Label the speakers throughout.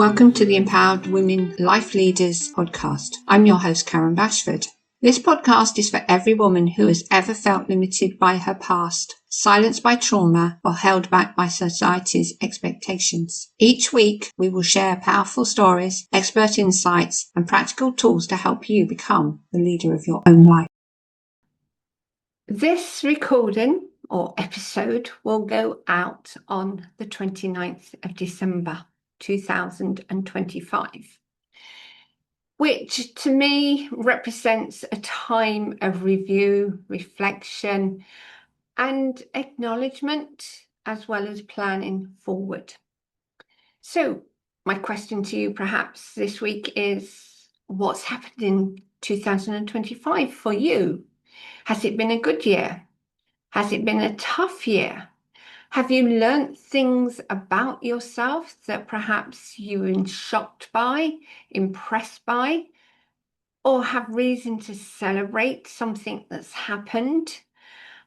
Speaker 1: Welcome to the Empowered Women Life Leaders podcast. I'm your host, Karen Bashford. This podcast is for every woman who has ever felt limited by her past, silenced by trauma, or held back by society's expectations. Each week, we will share powerful stories, expert insights, and practical tools to help you become the leader of your own life. This recording or episode will go out on the 29th of December 2025, which to me represents a time of review, reflection, and acknowledgement, as well as planning forward. So my question to you perhaps this week is, what's happened in 2025 for you? Has it been a good year? Has it been a tough year? Have you learnt things about yourself that perhaps you were shocked by, impressed by, or have reason to celebrate something that's happened?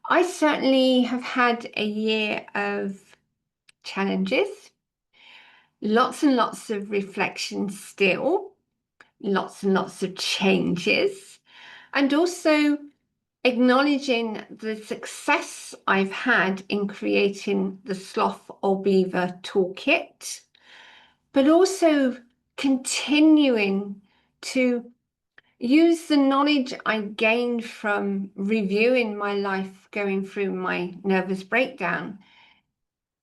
Speaker 1: I certainly have had a year of challenges, lots and lots of reflection still, lots and lots of changes, and also acknowledging the success I've had in creating the sloth or beaver toolkit, but also continuing to use the knowledge I gained from reviewing my life going through my nervous breakdown.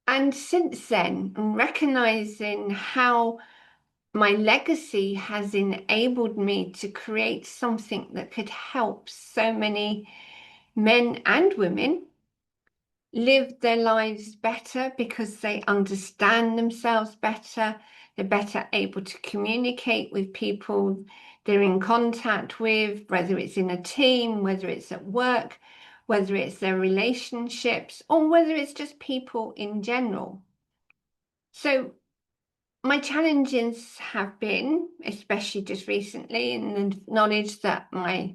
Speaker 1: And since then, recognizing how my legacy has enabled me to create something that could help so many men and women live their lives better because they understand themselves better. They're better able to communicate with people they're in contact with, whether it's in a team, whether it's at work, whether it's their relationships, or whether it's just people in general. So my challenges have been, especially just recently, in the knowledge that my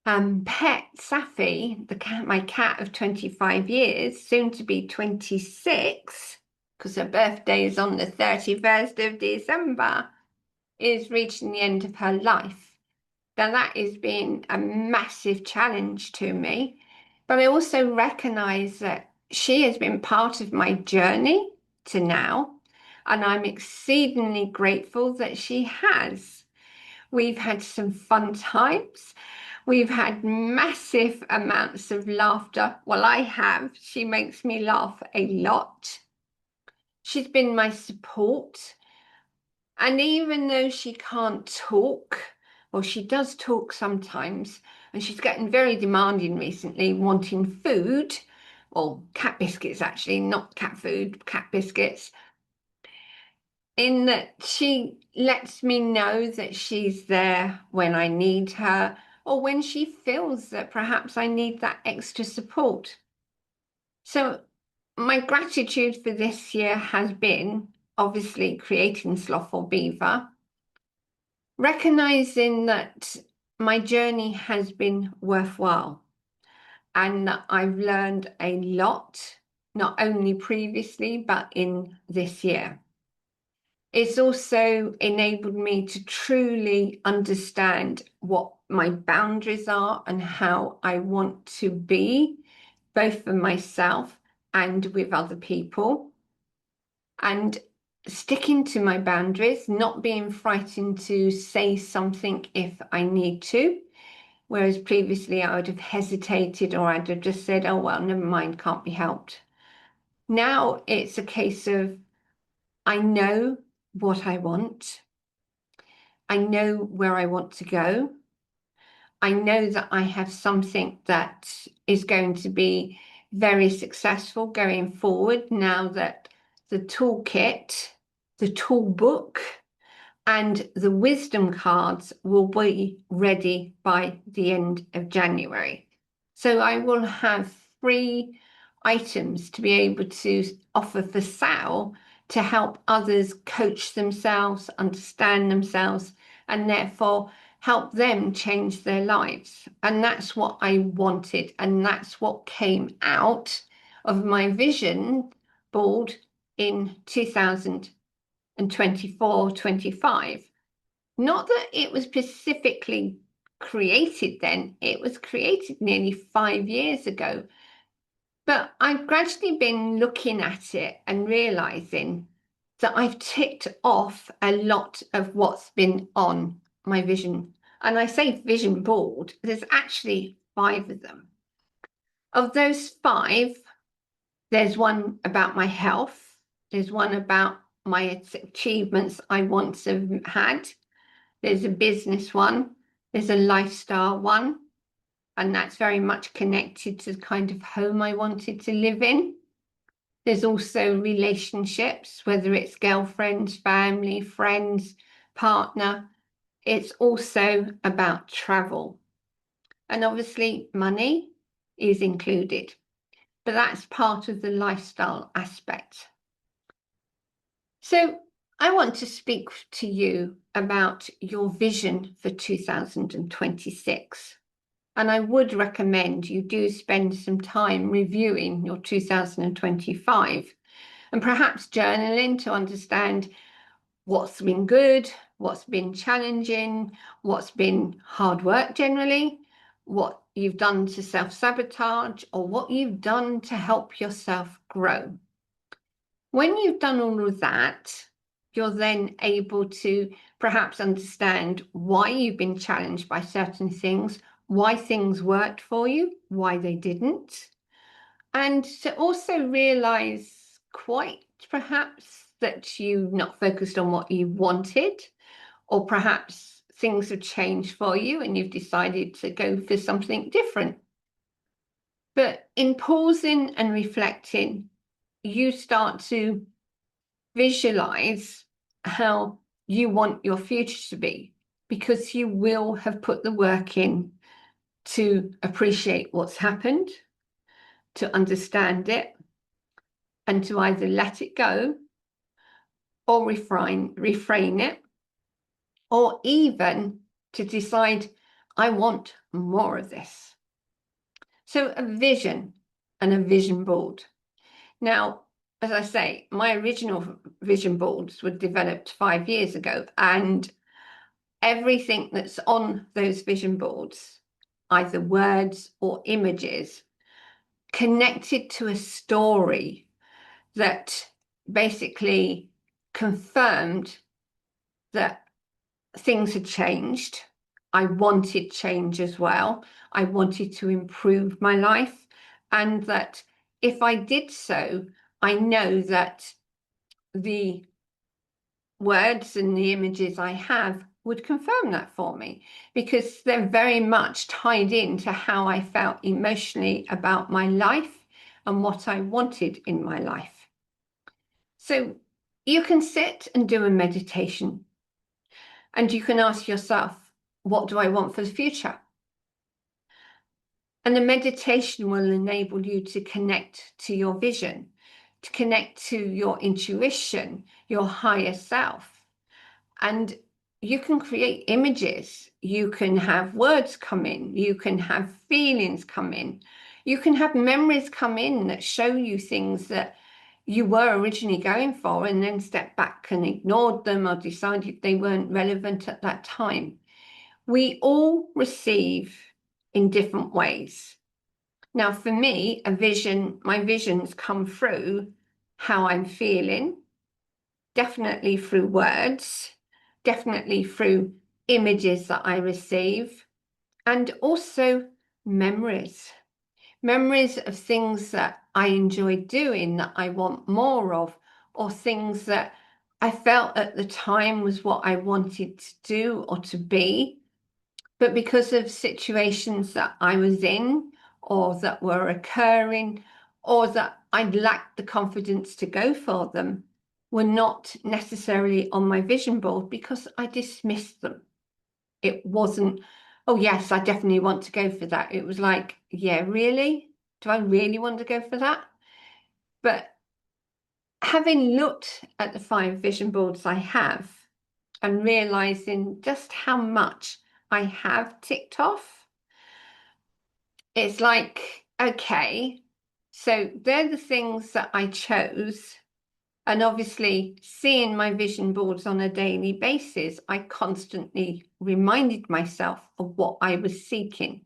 Speaker 1: pet Safi, my cat of 25 years, soon to be 26, because her birthday is on the 31st of December, is reaching the end of her life. Now that has been a massive challenge to me, but I also recognize that she has been part of my journey to now, and I'm exceedingly grateful that she has. We've had some fun times. We've had massive amounts of laughter. Well, I have. She makes me laugh a lot. She's been my support. And even though she can't talk, well, she does talk sometimes, and she's getting very demanding recently, wanting food, or cat biscuits actually, not cat food, cat biscuits, in that she lets me know that she's there when I need her, or when she feels that perhaps I need that extra support. So my gratitude for this year has been obviously creating Sloth or Beaver, recognizing that my journey has been worthwhile and that I've learned a lot, not only previously, but in this year. It's also enabled me to truly understand what my boundaries are and how I want to be, both for myself and with other people. And sticking to my boundaries, not being frightened to say something if I need to, whereas previously I would have hesitated or I'd have just said, oh, well, never mind, can't be helped. Now it's a case of, I know what I want. I know where I want to go. I know that I have something that is going to be very successful going forward now that the toolkit, the tool book, and the wisdom cards will be ready by the end of January. So I will have 3 items to be able to offer for sale to help others coach themselves, understand themselves, and therefore help them change their lives. And that's what I wanted. And that's what came out of my vision board in 2024. and 24, 25. Not that it was specifically created then, it was created nearly 5 years ago. But I've gradually been looking at it and realizing that I've ticked off a lot of what's been on my vision. And I say vision board, there's actually 5 of them. Of those 5, there's one about my health, there's one about my achievements I once have had, there's a business one, there's a lifestyle one, and that's very much connected to the kind of home I wanted to live in. There's also relationships, whether it's girlfriends, family, friends, partner. It's also about travel. And obviously money is included, but that's part of the lifestyle aspect. So I want to speak to you about your vision for 2026. And I would recommend you do spend some time reviewing your 2025 and perhaps journaling to understand what's been good, what's been challenging, what's been hard work generally, what you've done to self-sabotage, or what you've done to help yourself grow. When you've done all of that, you're then able to perhaps understand why you've been challenged by certain things, why things worked for you, why they didn't, and to also realize quite perhaps that you've not focused on what you wanted, or perhaps things have changed for you and you've decided to go for something different. But in pausing and reflecting, you start to visualize how you want your future to be, because you will have put the work in to appreciate what's happened, to understand it, and to either let it go or refrain it, or even to decide, I want more of this. So a vision and a vision board. Now, as I say, my original vision boards were developed 5 years ago, and everything that's on those vision boards, either words or images, connected to a story that basically confirmed that things had changed. I wanted change as well. I wanted to improve my life, and that if I did so, I know that the words and the images I have would confirm that for me, because they're very much tied into how I felt emotionally about my life and what I wanted in my life. So you can sit and do a meditation, and you can ask yourself, what do I want for the future? And the meditation will enable you to connect to your vision, to connect to your intuition, your higher self. And you can create images, you can have words come in, you can have feelings come in, you can have memories come in that show you things that you were originally going for, and then step back and ignored them or decided they weren't relevant at that time. We all receive in different ways. Now, for me, my visions come through how I'm feeling, definitely through words, definitely through images that I receive, and also memories. Memories of things that I enjoy doing that I want more of, or things that I felt at the time was what I wanted to do or to be. But because of situations that I was in, or that were occurring, or that I'd lacked the confidence to go for them, were not necessarily on my vision board because I dismissed them. It wasn't, oh yes, I definitely want to go for that. It was like, yeah, really? Do I really want to go for that? But having looked at the 5 vision boards I have and realizing just how much I have ticked off, it's like, okay, so they're the things that I chose, And obviously, seeing my vision boards on a daily basis, I constantly reminded myself of what I was seeking.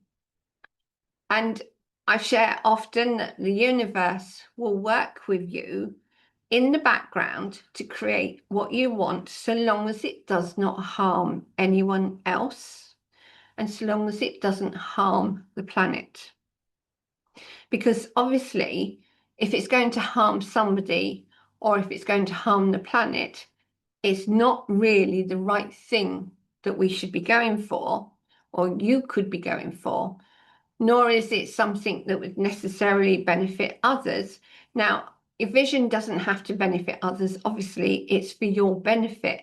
Speaker 1: And I share often that the universe will work with you in the background to create what you want, so long as it does not harm anyone else and so long as it doesn't harm the planet. Because obviously, if it's going to harm somebody or if it's going to harm the planet, it's not really the right thing that we should be going for, or you could be going for, nor is it something that would necessarily benefit others. Now, your vision doesn't have to benefit others. Obviously, it's for your benefit.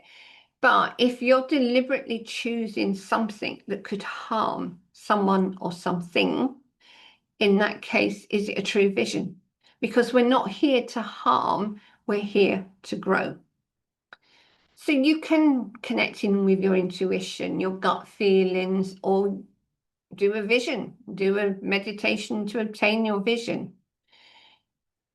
Speaker 1: But if you're deliberately choosing something that could harm someone or something, in that case, is it a true vision? Because we're not here to harm, we're here to grow. So you can connect in with your intuition, your gut feelings, or do a vision, do a meditation to obtain your vision.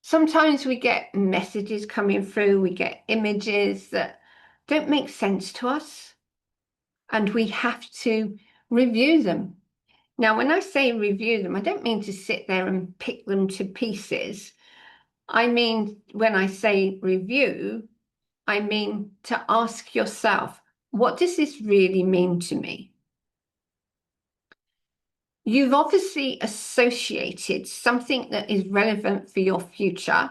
Speaker 1: Sometimes we get messages coming through, we get images that don't make sense to us, and we have to review them. Now, when I say review them, I don't mean to sit there and pick them to pieces. I mean, when I say review, I mean to ask yourself, what does this really mean to me? You've obviously associated something that is relevant for your future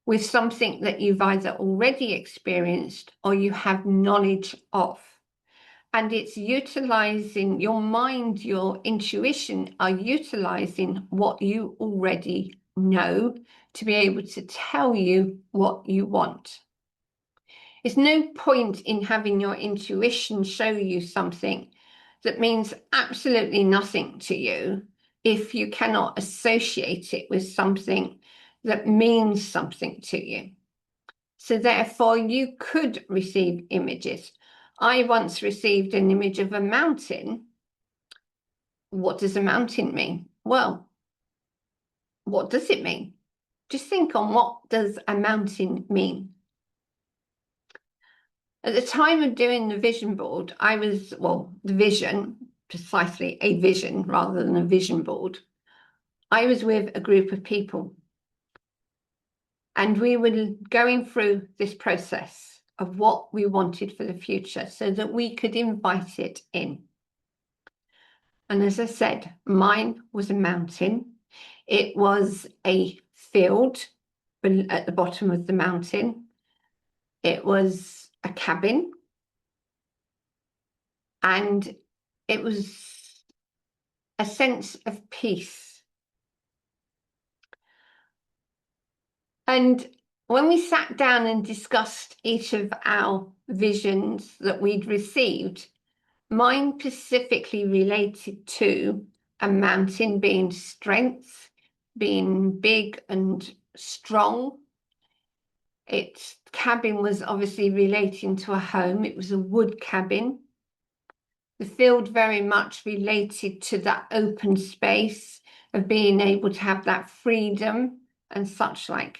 Speaker 1: with something that you've either already experienced or you have knowledge of. And it's utilizing your mind, your intuition are utilizing what you already know to be able to tell you what you want. There's no point in having your intuition show you something that means absolutely nothing to you if you cannot associate it with something that means something to you. So therefore, you could receive images. I once received an image of a mountain. What does a mountain mean? Well, what does it mean? Just think on what does a mountain mean? At the time of doing the vision board, I was, well, the vision, precisely a vision rather than a vision board. I was with a group of people and we were going through this process of what we wanted for the future so that we could invite it in. And as I said, mine was a mountain. It was a field at the bottom of the mountain. It was a cabin. And it was a sense of peace. And when we sat down and discussed each of our visions that we'd received, mine specifically related to a mountain being strength, being big and strong. Its cabin was obviously relating to a home. It was a wood cabin. The field very much related to that open space of being able to have that freedom and such like.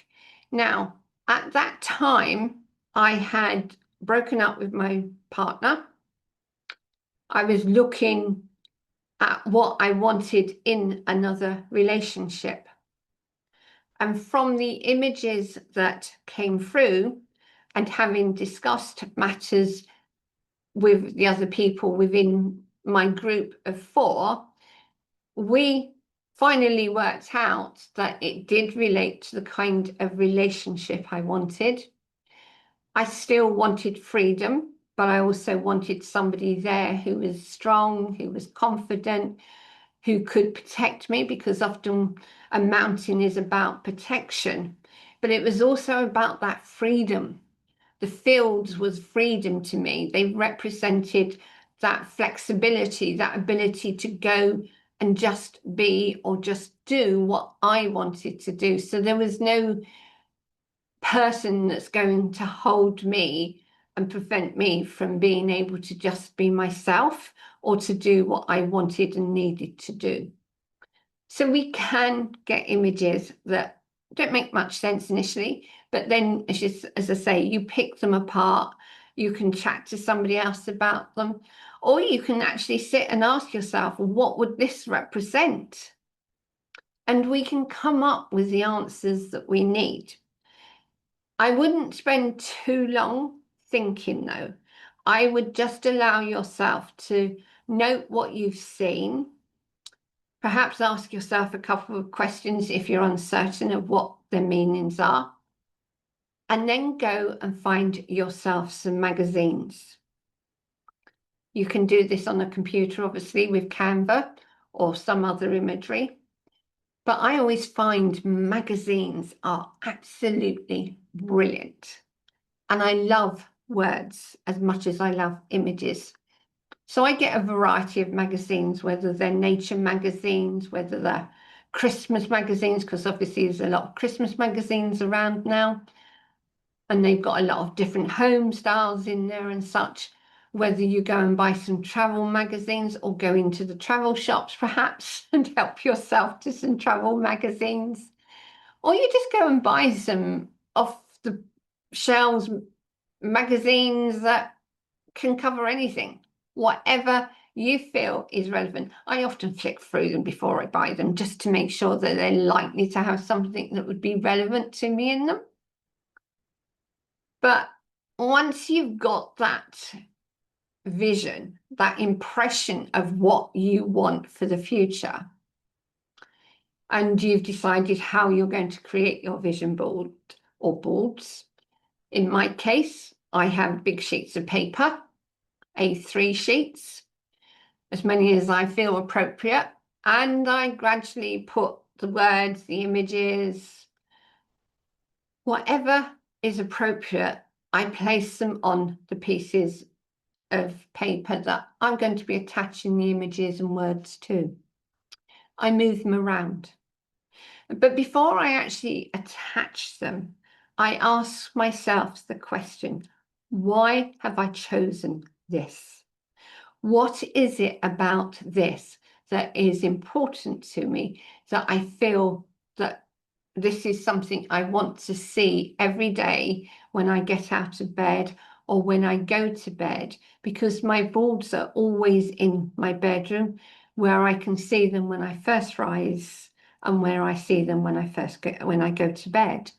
Speaker 1: Now, at that time, I had broken up with my partner. I was looking at what I wanted in another relationship. And from the images that came through and having discussed matters with the other people within my group of 4, we finally worked out that it did relate to the kind of relationship I wanted. I still wanted freedom, but I also wanted somebody there who was strong, who was confident, who could protect me, because often a mountain is about protection, but it was also about that freedom. The fields was freedom to me. They represented that flexibility, that ability to go and just be or just do what I wanted to do. So there was no person that's going to hold me and prevent me from being able to just be myself or to do what I wanted and needed to do. So we can get images that don't make much sense initially, But then, as I say, you pick them apart. You can chat to somebody else about them, or you can actually sit and ask yourself, what would this represent? And we can come up with the answers that we need. I wouldn't spend too long thinking, though. I would just allow yourself to note what you've seen. Perhaps ask yourself a couple of questions if you're uncertain of what their meanings are. And then go and find yourself some magazines. You can do this on a computer, obviously, with Canva or some other imagery. But I always find magazines are absolutely brilliant. And I love words as much as I love images. So I get a variety of magazines, whether they're nature magazines, whether they're Christmas magazines, because obviously there's a lot of Christmas magazines around now. And they've got a lot of different home styles in there and such. Whether you go and buy some travel magazines or go into the travel shops perhaps and help yourself to some travel magazines. Or you just go and buy some off the shelves magazines that can cover anything, whatever you feel is relevant. I often flick through them before I buy them just to make sure that they're likely to have something that would be relevant to me in them. But once you've got that vision, that impression of what you want for the future, and you've decided how you're going to create your vision board or boards. In my case, I have big sheets of paper, A3 sheets, as many as I feel appropriate, and I gradually put the words, the images, whatever is appropriate, I place them on the pieces of paper that I'm going to be attaching the images and words to. I move them around. But before I actually attach them, I ask myself the question, why have I chosen this? What is it about this that is important to me, that I feel that this is something I want to see every day when I get out of bed or when I go to bed, because my boards are always in my bedroom where I can see them when I first rise and where I see them when I go to bed.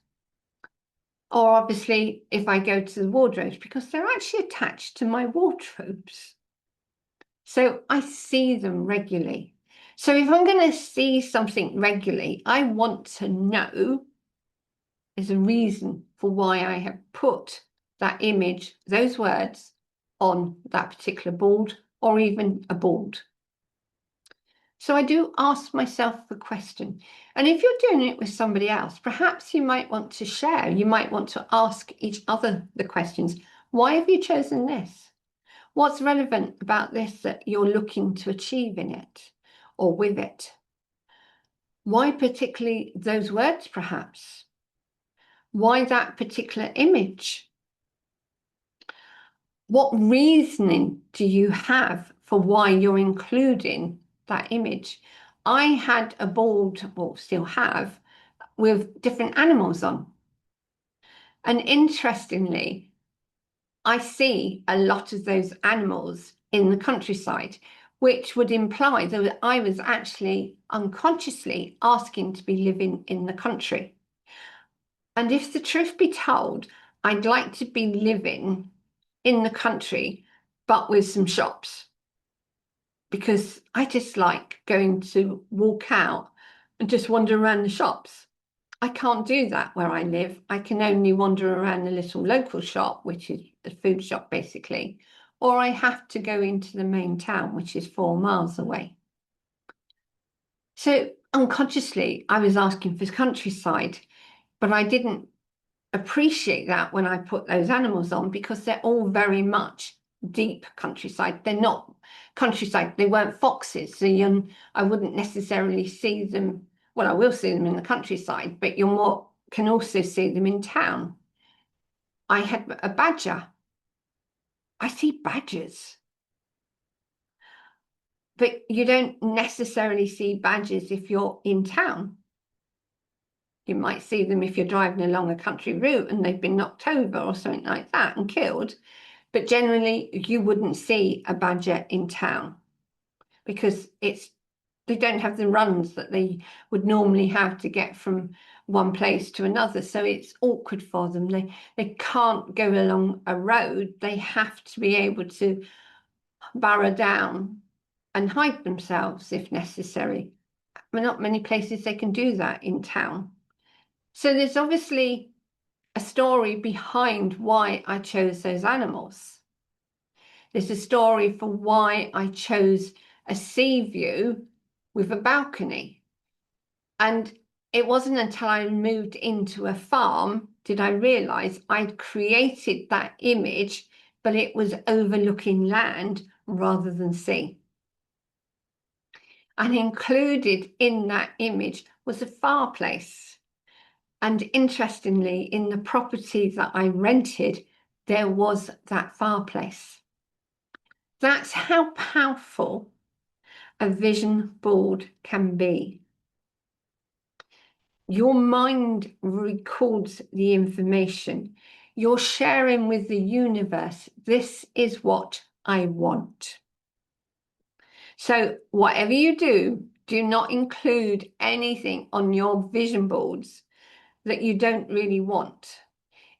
Speaker 1: Or obviously if I go to the wardrobes, because they're actually attached to my wardrobes. So I see them regularly. So if I'm going to see something regularly, I want to know there's a reason for why I have put that image, those words, on that particular board or even a board. So I do ask myself the question. And if you're doing it with somebody else, perhaps you might want to share. You might want to ask each other the questions. Why have you chosen this? What's relevant about this that you're looking to achieve in it or with it? Why particularly those words, perhaps? Why that particular image? What reasoning do you have for why you're including that image? I had a board, or still have, with different animals on. And interestingly, I see a lot of those animals in the countryside, which would imply that I was actually unconsciously asking to be living in the country. And if the truth be told, I'd like to be living in the country, but with some shops, because I just like going to walk out and just wander around the shops. I can't do that where I live. I can only wander around a little local shop, which is a food shop basically, or I have to go into the main town, which is 4 miles away. So unconsciously, I was asking for countryside, but I didn't appreciate that when I put those animals on, because they're all very much deep countryside. They're not countryside, they weren't foxes, so I wouldn't necessarily see them. Well, I will see them in the countryside, but you can also see them in town. I had a badger. I see badgers, but you don't necessarily see badgers if you're in town. You might see them if you're driving along a country route and they've been knocked over or something like that and killed. But generally, you wouldn't see a badger in town because they don't have the runs that they would normally have to get from one place to another. So it's awkward for them. They can't go along a road. They have to be able to burrow down and hide themselves if necessary. Not many places they can do that in town. So there's obviously a story behind why I chose those animals. There's a story for why I chose a sea view with a balcony. And it wasn't until I moved into a farm did I realize I'd created that image, but it was overlooking land rather than sea. And included in that image was a fireplace. And interestingly, in the property that I rented, there was that fireplace. That's how powerful a vision board can be. Your mind records the information. You're sharing with the universe, this is what I want. So whatever you do, do not include anything on your vision boards that you don't really want.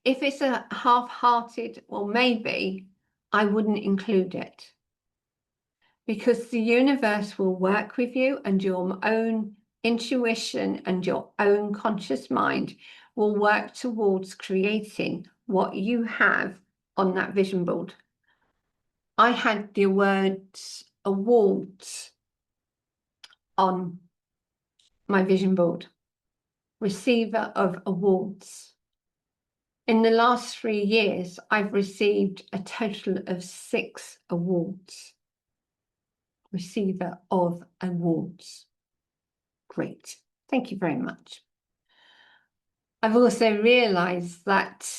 Speaker 1: If it's a half-hearted, well, maybe, I wouldn't include it. Because the universe will work with you, and your own intuition and your own conscious mind will work towards creating what you have on that vision board. I had the words awards on my vision board, receiver of awards. In the last 3 years, I've received a total of 6 awards. Receiver of awards. Great. Thank you very much. I've also realized that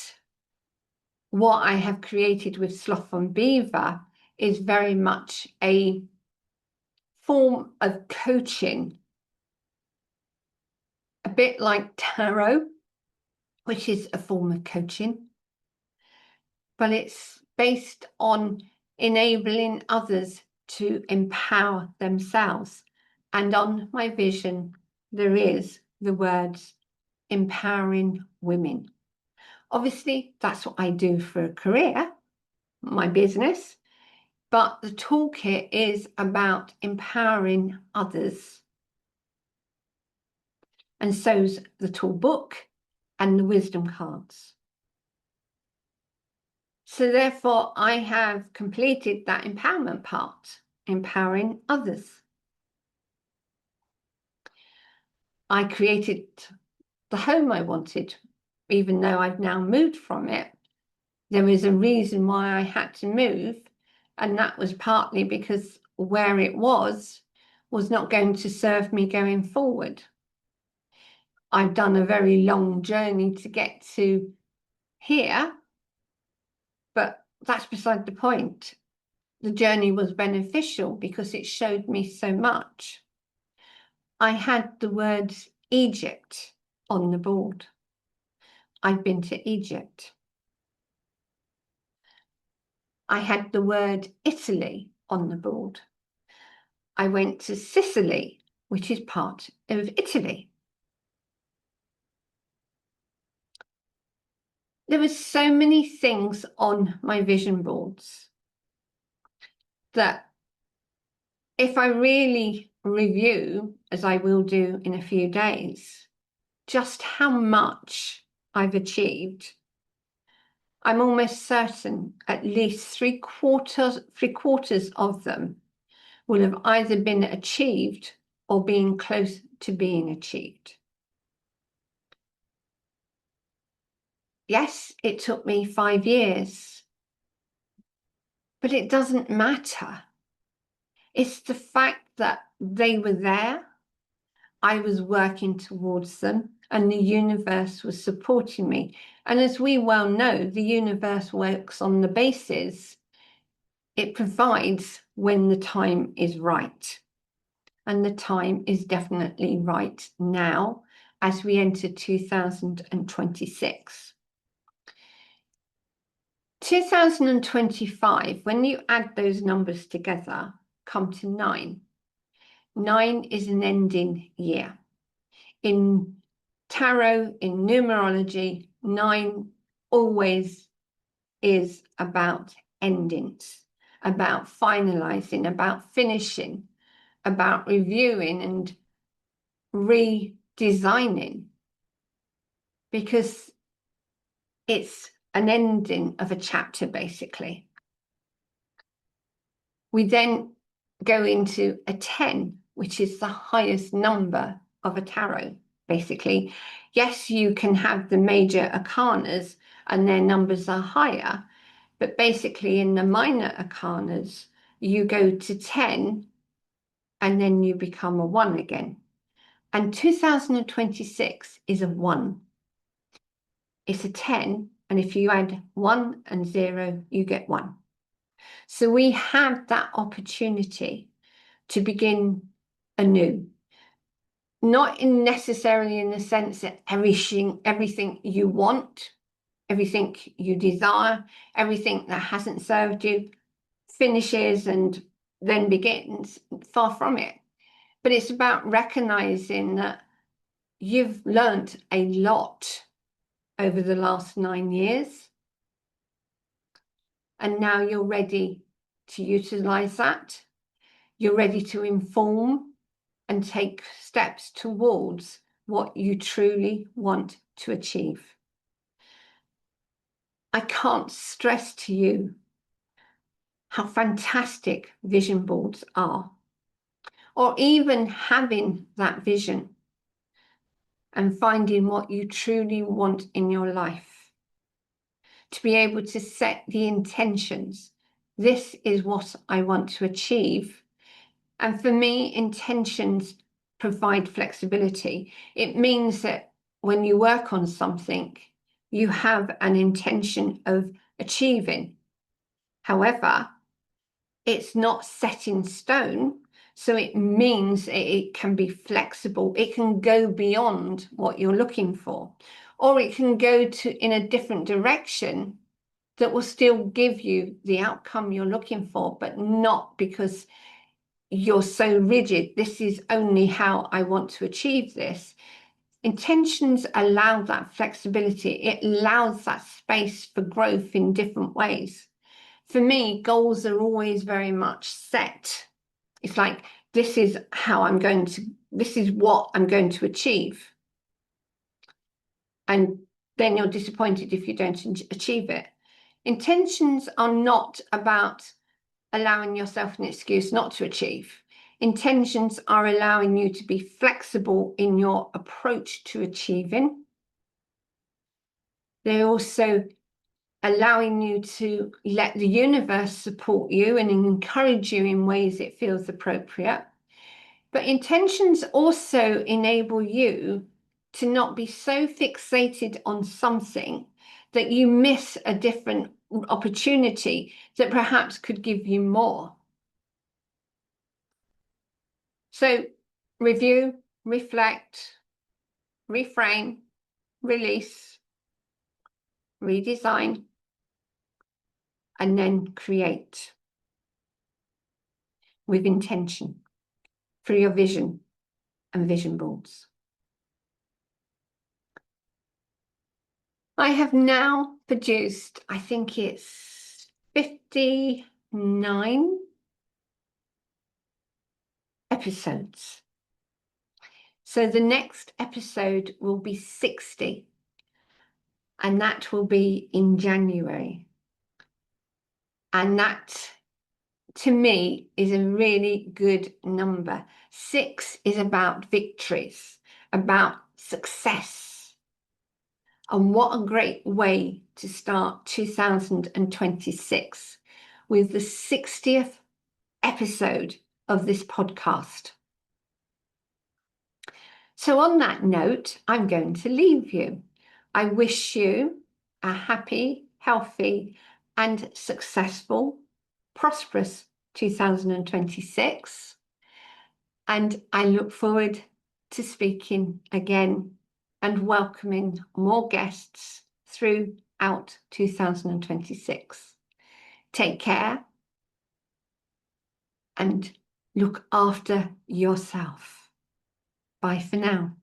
Speaker 1: what I have created with Sloth and Beaver is very much a form of coaching, a bit like tarot, which is a form of coaching, but it's based on enabling others to empower themselves. And on my vision, there is the words empowering women. Obviously, that's what I do for a career, my business, but the toolkit is about empowering others. And so's the tool book and the wisdom cards. So therefore, I have completed that empowerment part, empowering others. I created the home I wanted, even though I've now moved from it. There was a reason why I had to move, and that was partly because where it was not going to serve me going forward. I've done a very long journey to get to here, but that's beside the point. The journey was beneficial because it showed me so much. I had the words Egypt on the board. I've been to Egypt. I had the word Italy on the board. I went to Sicily, which is part of Italy. There were so many things on my vision boards that if I really review, as I will do in a few days, just how much I've achieved, I'm almost certain at least three quarters of them will have either been achieved or being close to being achieved. Yes, it took me 5 years, but it doesn't matter. It's the fact that they were there, I was working towards them, and the universe was supporting me. And as we well know, the universe works on the basis it provides when the time is right. And the time is definitely right now. as we enter 2026. 2025, when you add those numbers together, come to 9. 9 is an ending year. In tarot, in numerology, 9 always is about endings, about finalizing, about finishing, about reviewing and redesigning, because it's an ending of a chapter, basically. We then go into a 10, which is the highest number of a tarot, basically. Yes, you can have the major arcanas and their numbers are higher, but basically in the minor arcanas, you go to 10 and then you become a 1 again. And 2026 is a 1. It's a 10, and if you add 1 and 0, you get 1. So we have that opportunity to begin anew. Not necessarily in the sense that everything you want, everything you desire, everything that hasn't served you finishes and then begins. Far from it. But it's about recognizing that you've learnt a lot over the last 9 years. And now you're ready to utilize that. You're ready to inform and take steps towards what you truly want to achieve. I can't stress to you how fantastic vision boards are, or even having that vision and finding what you truly want in your life. To be able to set the intentions. This is what I want to achieve. And for me, intentions provide flexibility. It means that when you work on something, you have an intention of achieving. However, it's not set in stone, so it means it can be flexible. It can go beyond what you're looking for, or it can go in a different direction that will still give you the outcome you're looking for, but not because you're so rigid. This is only how I want to achieve this. Intentions allow that flexibility. It allows that space for growth in different ways. For me, goals are always very much set. It's like, this is what I'm going to achieve. And then you're disappointed if you don't achieve it. Intentions are not about allowing yourself an excuse not to achieve. Intentions are allowing you to be flexible in your approach to achieving. They're also allowing you to let the universe support you and encourage you in ways it feels appropriate. But intentions also enable you to not be so fixated on something that you miss a different opportunity that perhaps could give you more. So review, reflect, reframe, release, redesign, and then create with intention through your vision and vision boards. I have now produced, I think it's 59 episodes. So the next episode will be 60, and that will be in January. And that, to me, is a really good number. 6 is about victories, about success. And what a great way to start 2026 with the 60th episode of this podcast. So on that note, I'm going to leave you. I wish you a happy, healthy, and successful, prosperous 2026. And I look forward to speaking again and welcoming more guests throughout 2026. Take care and look after yourself. Bye for now.